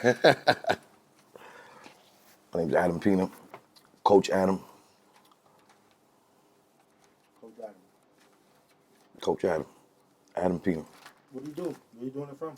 My name's Adam Pina, Coach Adam. Coach Adam. Coach Adam. Adam Pina. What do you do? Where are you doing it from?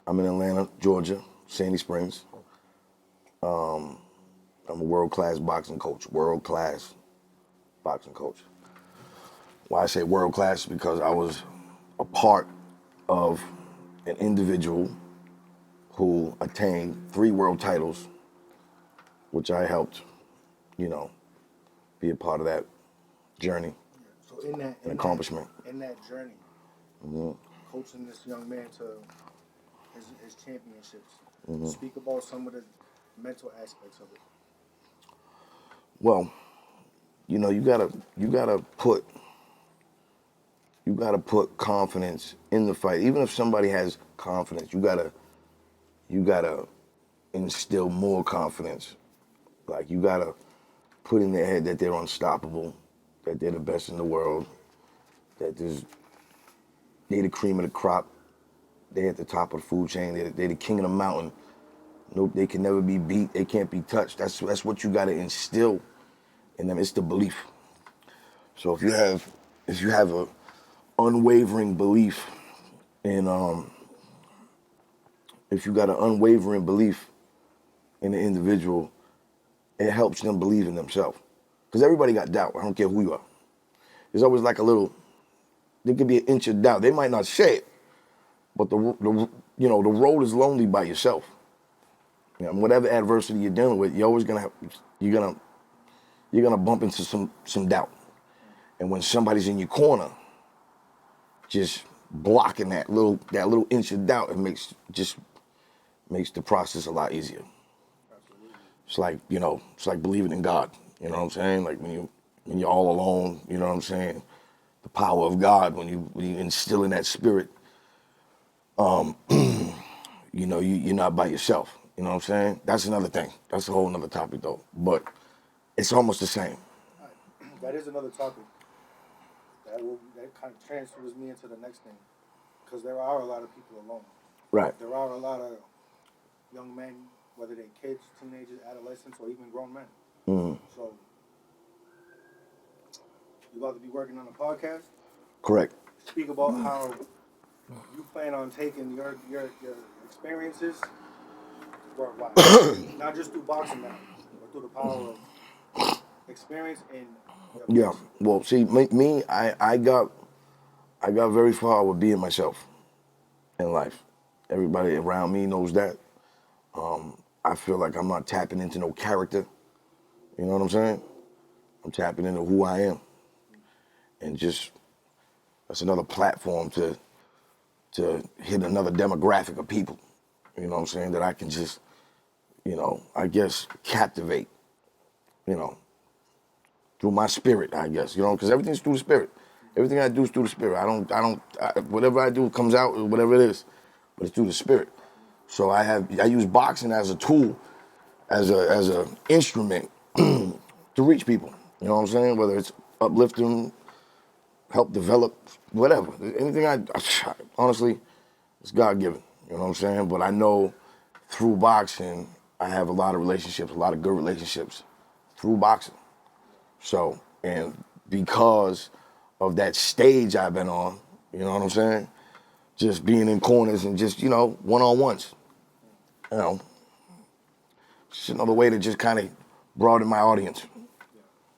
I'm in Atlanta, Georgia, Sandy Springs. I'm a world-class boxing coach. World-class boxing coach. Why I say world-class? Because I was a part of an individual who attained 3 world titles, which I helped, be a part of that journey. So in that accomplishment. In that journey, coaching this young man to his championships. Speak about some of the mental aspects of it. Well, you gotta put confidence in the fight. Even if somebody has confidence, you gotta instill more confidence. Like, you gotta put in their head that they're unstoppable, that they're the best in the world, that they're the cream of the crop, they're at the top of the food chain, they're the king of the mountain. Nope, they can never be beat, they can't be touched. That's what you gotta instill in them. It's the belief. So if you have a unwavering belief in if you got an unwavering belief in the individual, it helps them believe in themselves. Because everybody got doubt. I don't care who you are. There's always like there could be an inch of doubt. They might not say it, but the road is lonely by yourself. Whatever adversity you're dealing with, you're always gonna bump into some doubt. And when somebody's in your corner, just blocking that little inch of doubt, it makes the process a lot easier. Absolutely. It's like believing in God. You know what I'm saying? Like when you're all alone, you know what I'm saying? The power of God, when you instill in that spirit, you're not by yourself. You know what I'm saying? That's another thing. That's a whole another topic though. But it's almost the same. That is another topic. That kind of transfers me into the next thing. Because there are a lot of people alone. Right. There are a lot of young men, whether they're kids, teenagers, adolescents, or even grown men. So, you about to be working on a podcast? Correct. Speak about how you plan on taking your experiences worldwide. Not just through boxing now, but through the power of experience and yeah. Well, see, me, I got very far with being myself in life. Everybody around me knows that. I feel like I'm not tapping into no character. You know what I'm saying? I'm tapping into who I am. And just, that's another platform to hit another demographic of people. You know what I'm saying? That I can just, I guess, captivate, through my spirit, I guess, because everything's through the spirit. Everything I do is through the spirit. Whatever I do comes out, whatever it is, but it's through the spirit. So I use boxing as a tool, as a instrument to reach people. You know what I'm saying? Whether it's uplift them, help develop, whatever. Anything honestly, it's God-given. You know what I'm saying? But I know through boxing, I have a lot of relationships, a lot of good relationships through boxing. So, and because of that stage I've been on, you know what I'm saying? Just being in corners and just, one-on-ones. It's another way to just kind of broaden my audience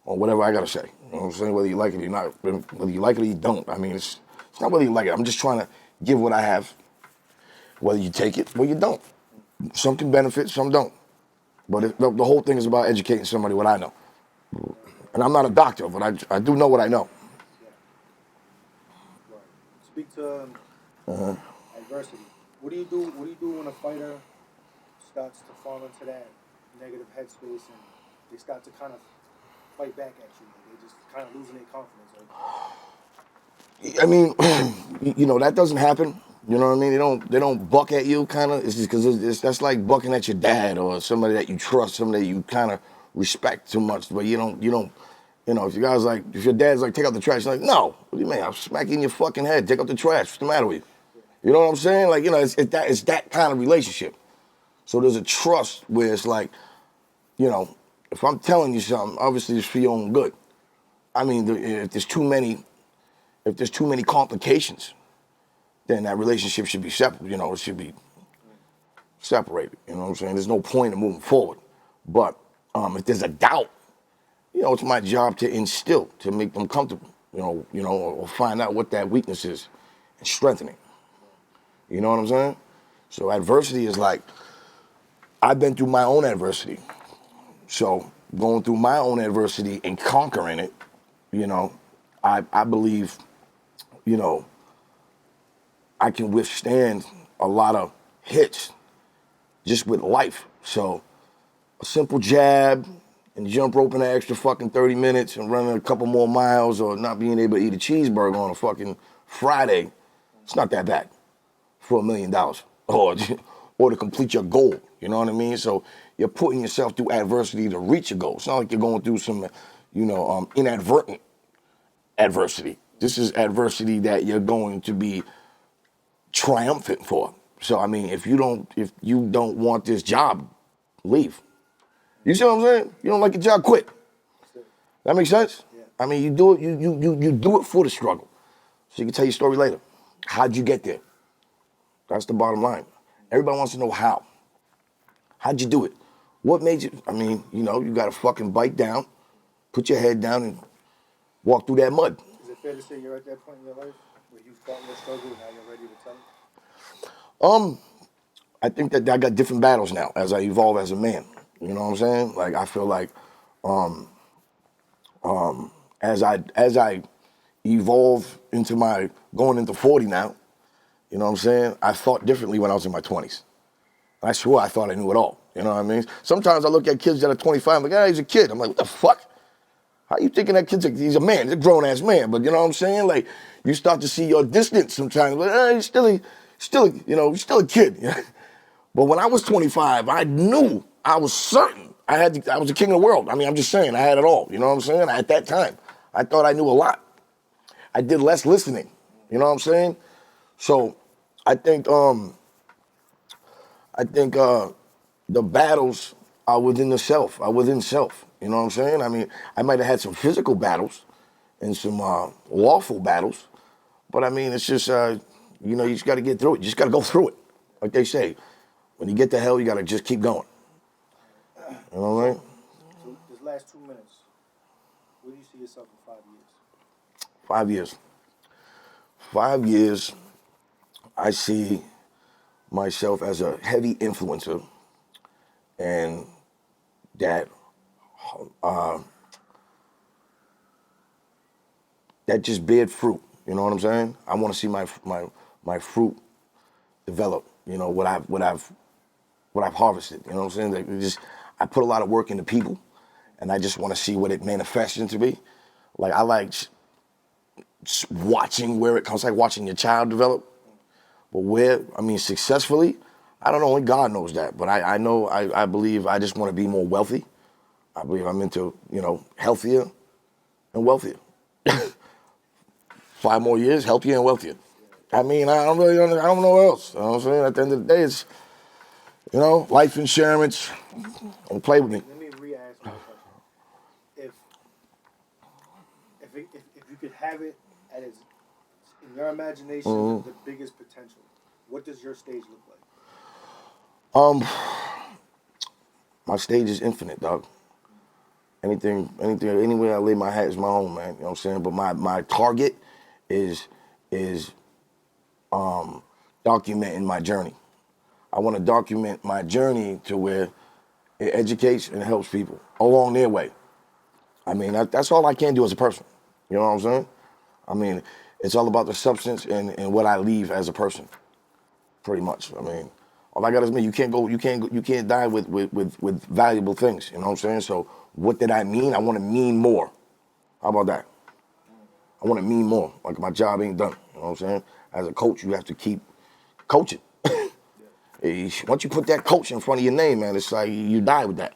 on whatever I got to say. You know what I'm saying? Whether you like it or not, whether you like it or you don't. I mean, it's not whether you like it. I'm just trying to give what I have. Whether you take it or you don't. Some can benefit, some don't. But the whole thing is about educating somebody what I know. And I'm not a doctor, but I do know what I know. Yeah. Right. Speak to adversity. What do you do when a fighter starts to fall into that negative headspace and they start to kind of fight back at you? Like they just kind of losing their confidence. I mean, that doesn't happen. You know what I mean? They don't buck at you, kind of. It's just because that's like bucking at your dad or somebody that you trust, somebody that you kind of respect too much. But you don't. If your dad's like, take out the trash, you're like, no. What do you mean? I'll smack you in your fucking head. Take out the trash. What's the matter with you? You know what I'm saying? Like, you know, it's that kind of relationship. So there's a trust where it's like, you know, if I'm telling you something, obviously it's for your own good. I mean, if there's too many complications, then that relationship should be separate. You know, it should be separated. You know what I'm saying? There's no point in moving forward. But if there's a doubt, you know, it's my job to instill, to make them comfortable. You know, or find out what that weakness is and strengthen it. You know what I'm saying? So adversity is like, I've been through my own adversity. So going through my own adversity and conquering it, you know, I believe, you know, I can withstand a lot of hits just with life. So a simple jab and jump rope in an extra fucking 30 minutes and running a couple more miles or not being able to eat a cheeseburger on a fucking Friday, it's not that bad for $1 million or to complete your goal. You know what I mean? So you're putting yourself through adversity to reach your goal. It's not like you're going through some, you know, inadvertent adversity. This is adversity that you're going to be triumphant for. So I mean, if you don't want this job, leave. You see what I'm saying? You don't like your job, quit. That makes sense? Yeah. I mean, you do it. You do it for the struggle, so you can tell your story later. How'd you get there? That's the bottom line. Everybody wants to know how. How'd you do it? What made you? I mean, you know, you got to fucking bite down, put your head down, and walk through that mud. Is it fair to say you're at that point in your life where you fought your struggle and now you're ready to tell it? I think that I got different battles now as I evolve as a man. You know what I'm saying? Like I feel like, as I evolve into going into 40 now, you know what I'm saying? I thought differently when I was in my 20s. I swore I thought I knew it all. You know what I mean? Sometimes I look at kids that are 25, I'm like, ah, he's a kid. I'm like, what the fuck? How you thinking that he's a man? He's a grown-ass man. But you know what I'm saying? Like, you start to see your distance sometimes. But he's still a kid. But when I was 25, I knew, I was certain I was the king of the world. I mean, I'm just saying, I had it all. You know what I'm saying? At that time, I thought I knew a lot. I did less listening. You know what I'm saying? So I think the battles are within the self, are within self. You know what I'm saying? I mean, I might have had some physical battles and some lawful battles, but I mean, it's just, you know, you just got to get through it. You just got to go through it. Like they say, when you get to hell, you got to just keep going. You know what I mean? So this last 2 minutes, where do you see yourself in 5 years? 5 years. 5 years, I see myself as a heavy influencer, and that just beared fruit. You know what I'm saying? I want to see my fruit develop. You know what I've harvested. You know what I'm saying? Like I put a lot of work into people, and I just want to see what it manifests into be. Like I like watching where it comes, like watching your child develop. But successfully, I don't know, only God knows that. But I know, I believe I just want to be more wealthy. I believe I'm into, you know, healthier and wealthier. 5 more years, healthier and wealthier. I mean, I don't know what else. You know what I'm saying? At the end of the day, it's, you know, life insurance. Don't play with me. Let me re-ask you a question. If you could have it at its, in your imagination, the biggest potential, what does your stage look like? My stage is infinite, dog. Anywhere I lay my hat is my home, man. You know what I'm saying? But my target is documenting my journey. I want to document my journey to where it educates and helps people along their way. I mean, that's all I can do as a person. You know what I'm saying? I mean, it's all about the substance and what I leave as a person, pretty much. I mean, all I got is me. You can't die with valuable things. You know what I'm saying? So what did I mean? I want to mean more. How about that? I want to mean more. Like my job ain't done. You know what I'm saying? As a coach, you have to keep coaching. Once you put that coach in front of your name, man, it's like you die with that.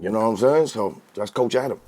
You know what I'm saying? So that's Coach Adam.